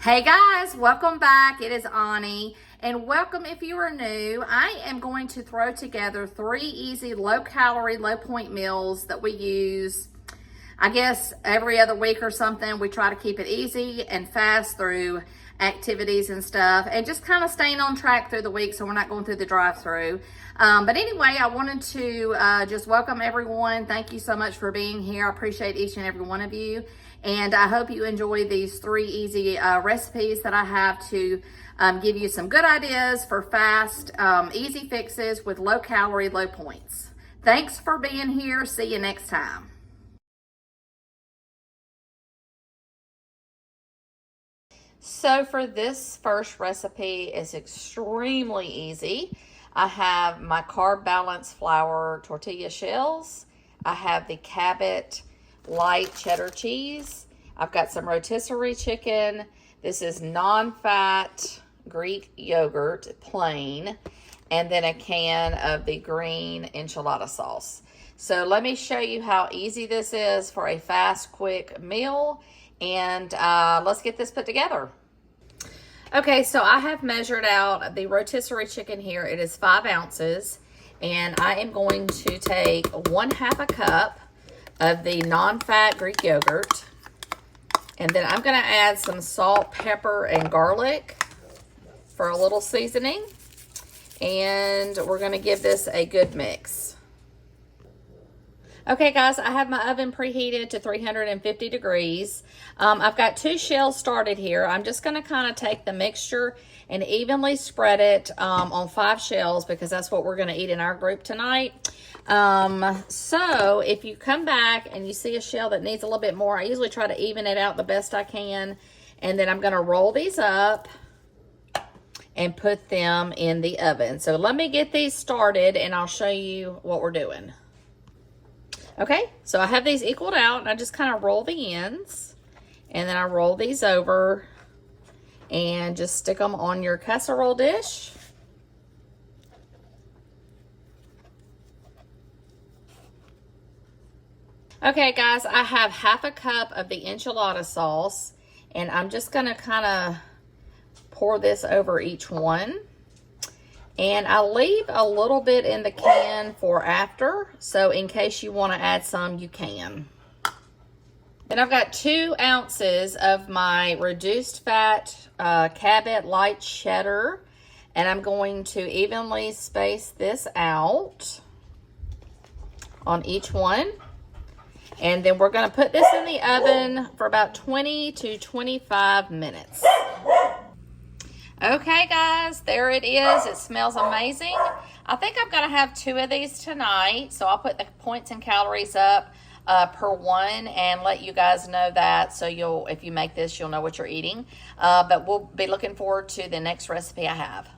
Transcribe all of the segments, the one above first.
Hey guys, welcome back. It is Ani, and welcome if you are new. I am going to throw together 3 easy low-calorie, low-point meals that we use, I guess, every other week or something. We try to keep it easy and fast through activities and stuff, and just kind of staying on track through the week so we're not going through the drive-through. But anyway, I wanted to just welcome everyone. Thank you so much for being here. I appreciate each and every one of you. And I hope you enjoy these 3 easy recipes that I have to give you some good ideas for fast, easy fixes with low calorie, low points. Thanks for being here. See you next time. So for this first recipe, it's extremely easy. I have my carb balance flour tortilla shells. I have the Cabot light cheddar cheese. I've got some rotisserie chicken. This is non-fat Greek yogurt, plain, and then a can of the green enchilada sauce. So let me show you how easy this is for a fast, quick meal, and let's get this put together. Okay, so I have measured out the rotisserie chicken here. It is 5 ounces, and I am going to take 1/2 a cup of the non-fat Greek yogurt, and then I'm going to add some salt, pepper, and garlic for a little seasoning, and we're going to give this a good mix. Okay guys, I have my oven preheated to 350 degrees. I've got 2 shells started here. I'm just going to kind of take the mixture and evenly spread it on 5 shells because that's what we're going to eat in our group tonight. So if you come back and you see a shell that needs a little bit more, I usually try to even it out the best I can. And then I'm going to roll these up and put them in the oven. So let me get these started and I'll show you what we're doing. Okay, so I have these equaled out, and I just kind of roll the ends, and then I roll these over and just stick them on your casserole dish. Okay, guys, I have 1/2 a cup of the enchilada sauce, and I'm just going to kind of pour this over each one. And I leave a little bit in the can for after, so in case you want to add some, you can. Then I've got 2 ounces of my reduced fat Cabot light cheddar, and I'm going to evenly space this out on each one. And then we're going to put this in the oven for about 20 to 25 minutes. Okay, guys, there it is. It smells amazing. I think I'm going to have 2 of these tonight, so I'll put the points and calories up per one and let you guys know that, so if you make this, you'll know what you're eating. But we'll be looking forward to the next recipe I have.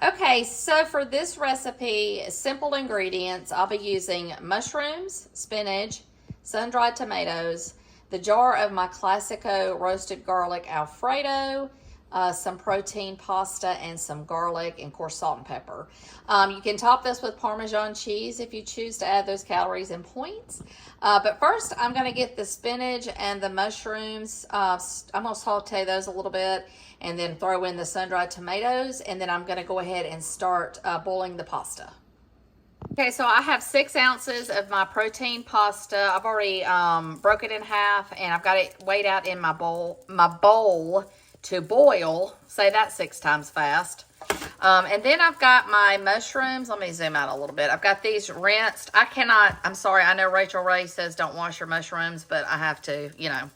Okay, so for this recipe, simple ingredients, I'll be using mushrooms, spinach, sun-dried tomatoes, the jar of my Classico roasted garlic Alfredo, some protein pasta, and some garlic, and of course salt and pepper. You can top this with Parmesan cheese if you choose to add those calories and points. But first, I'm going to get the spinach and the mushrooms. I'm going to saute those a little bit and then throw in the sun-dried tomatoes, and then I'm going to go ahead and start boiling the pasta. Okay, so I have 6 ounces of my protein pasta. I've already broke it in half, and I've got it weighed out in my bowl to boil. Say that 6 times fast. And then I've got my mushrooms. Let me zoom out a little bit. I've got these rinsed. I'm sorry, I know Rachel Ray says don't wash your mushrooms, but I have to, you know.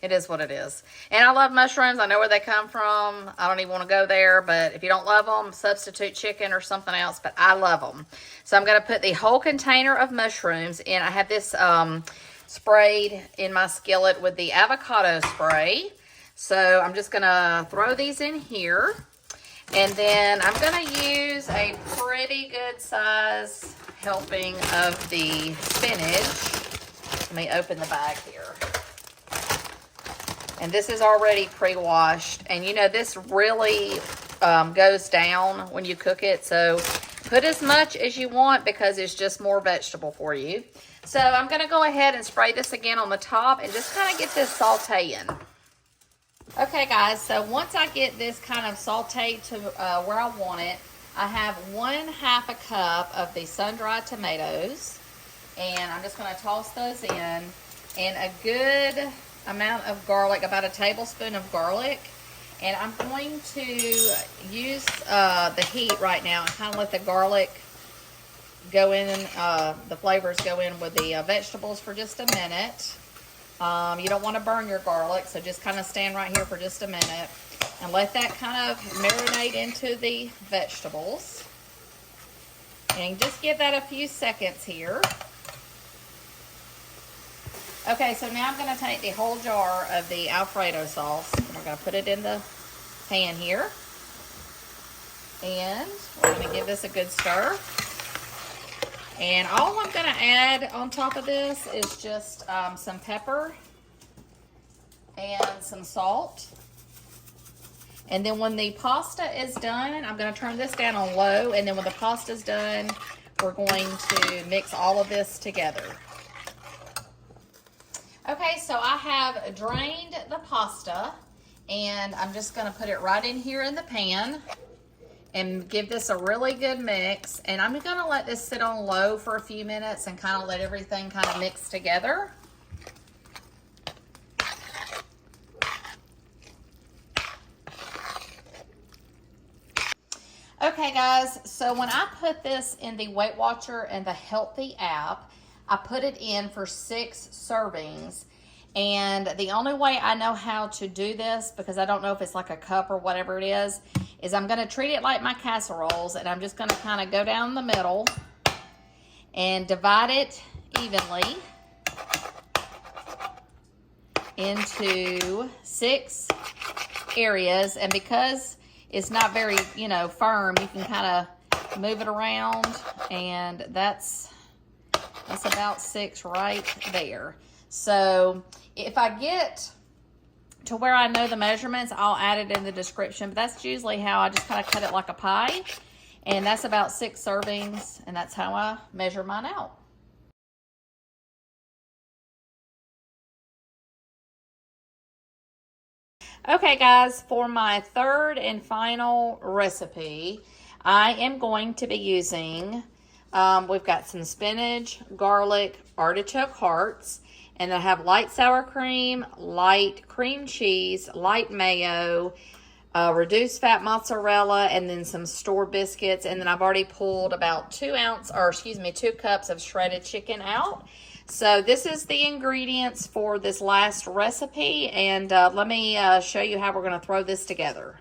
It is what it is. And I love mushrooms. I know where they come from. I don't even want to go there. But if you don't love them, substitute chicken or something else. But I love them. So I'm going to put the whole container of mushrooms in. I have this sprayed in my skillet with the avocado spray. So I'm just going to throw these in here. And then I'm going to use a pretty good size helping of the spinach. Let me open the bag here. And this is already pre-washed. And you know, this really goes down when you cook it. So Put as much as you want because it's just more vegetable for you. So I'm going to go ahead and spray this again on the top and just kind of get this sauteing. Okay guys, so once I get this kind of sauteed to where I want it, I have 1/2 cup of the sun-dried tomatoes, and I'm just going to toss those in, and a good amount of garlic, about a tablespoon of garlic. And I'm going to use the heat right now and kind of let the garlic go in, the flavors go in with the vegetables for just a minute. You don't want to burn your garlic, so just kind of stand right here for just a minute and let that kind of marinate into the vegetables. And just give that a few seconds here. Okay, so now I'm going to take the whole jar of the Alfredo sauce, and we're going to put it in the pan here. And we're going to give this a good stir. And all I'm going to add on top of this is just some pepper and some salt. And then when the pasta is done, I'm going to turn this down on low. And then when the pasta is done, we're going to mix all of this together. Okay, so I have drained the pasta, and I'm just going to put it right in here in the pan and give this a really good mix. And I'm going to let this sit on low for a few minutes and kind of let everything kind of mix together. Okay guys, so when I put this in the Weight Watcher and the Healthy app, I put it in for 6 servings. And the only way I know how to do this, because I don't know if it's like a cup or whatever it is I'm going to treat it like my casseroles, and I'm just going to kind of go down the middle and divide it evenly into 6 areas. And because it's not very, firm, you can kind of move it around, and that's about 6 right there. So if I get to where I know the measurements, I'll add it in the description. But that's usually how I just kind of cut it like a pie. And that's about 6 servings, and that's how I measure mine out. Okay guys, for my third and final recipe, I am going to be using, we've got some spinach, garlic, artichoke hearts, and I have light sour cream, light cream cheese, light mayo, reduced fat mozzarella, and then some store biscuits. And then I've already pulled about 2 cups of shredded chicken out. So this is the ingredients for this last recipe, and let me show you how we're going to throw this together.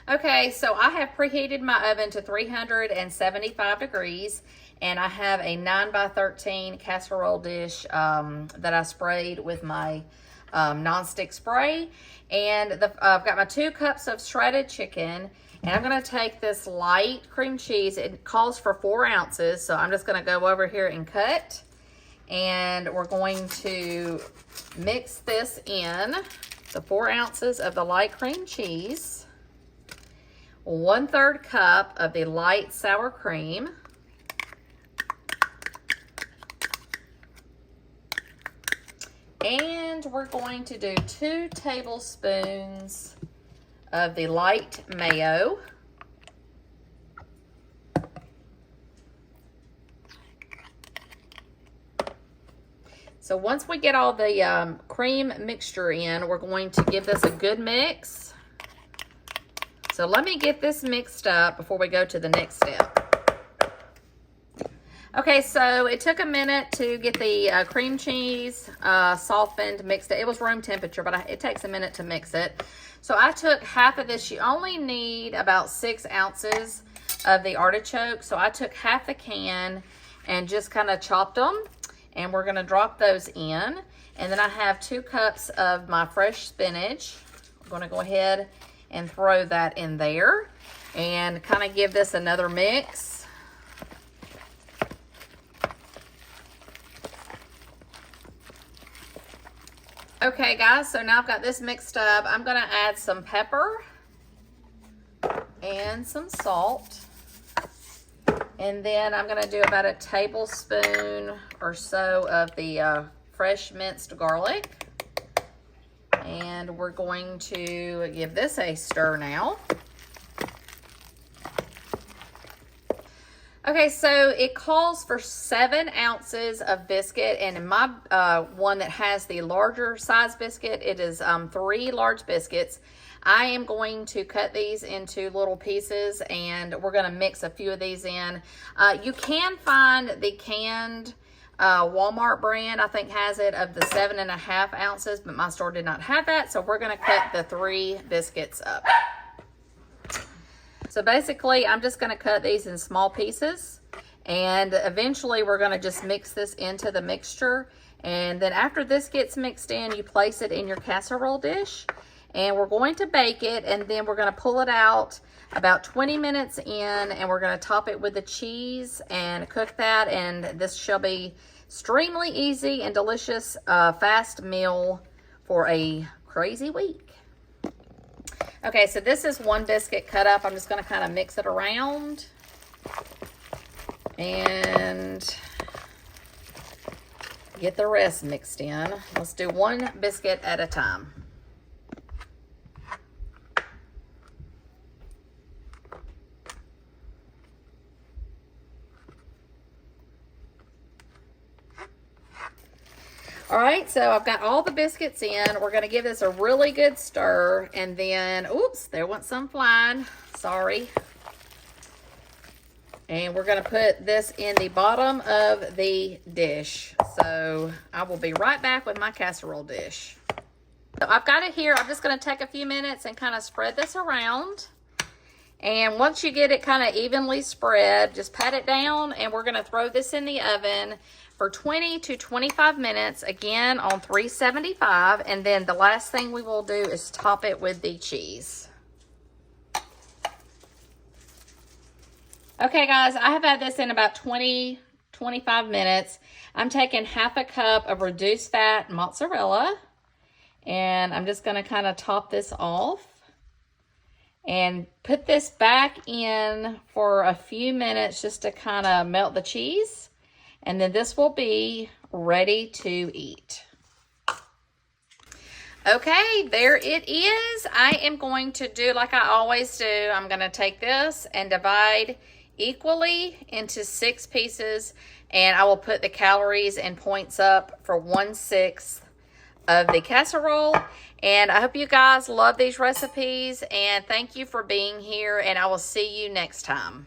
Okay, so I have preheated my oven to 375 degrees, and I have a 9x13 casserole dish that I sprayed with my nonstick spray. And I've got my 2 cups of shredded chicken, and I'm going to take this light cream cheese. It calls for 4 ounces, so I'm just going to go over here and cut. And we're going to mix this in, the 4 ounces of the light cream cheese, 1/3 cup of the light sour cream, and we're going to do 2 tablespoons of the light mayo. So once we get all the cream mixture in, we're going to give this a good mix. So let me get this mixed up before we go to the next step. Okay, so it took a minute to get the cream cheese softened, mixed it. It was room temperature, but it takes a minute to mix it. So I took half of this. You only need about 6 ounces of the artichoke. So I took half a can and just kind of chopped them. And we're going to drop those in. And then I have 2 cups of my fresh spinach. I'm going to go ahead and throw that in there and kind of give this another mix. Okay guys, so now I've got this mixed up. I'm going to add some pepper and some salt. And then I'm going to do about a tablespoon or so of the fresh minced garlic. And we're going to give this a stir now. Okay, so it calls for 7 ounces of biscuit, and in my one that has the larger size biscuit, it is 3 large biscuits. I am going to cut these into little pieces, and we're going to mix a few of these in. You can find the canned Walmart brand, I think, has it of the 7.5 ounces, but my store did not have that, so we're going to cut the 3 biscuits up. So basically, I'm just going to cut these in small pieces, and eventually we're going to just mix this into the mixture. And then after this gets mixed in, you place it in your casserole dish, and we're going to bake it, and then we're going to pull it out about 20 minutes in, and we're going to top it with the cheese and cook that. And this shall be extremely easy and delicious fast meal for a crazy week. Okay, so this is 1 biscuit cut up. I'm just going to kind of mix it around and get the rest mixed in. Let's do 1 biscuit at a time. All right, so I've got all the biscuits in. We're going to give this a really good stir, and then, oops, there went some flying. Sorry. And we're going to put this in the bottom of the dish. So I will be right back with my casserole dish. So I've got it here. I'm just going to take a few minutes and kind of spread this around. And once you get it kind of evenly spread, just pat it down, and we're going to throw this in the oven for 20 to 25 minutes, again on 375. And then the last thing we will do is top it with the cheese. Okay, guys, I have had this in about 20-25 minutes. I'm taking half a cup of reduced fat mozzarella, and I'm just going to kind of top this off and put this back in for a few minutes just to kind of melt the cheese. And then this will be ready to eat. Okay, there it is. I am going to do like I always do. I'm going to take this and divide equally into 6 pieces, and I will put the calories and points up for 1/6 of the casserole. And I hope you guys love these recipes, and thank you for being here, and I will see you next time.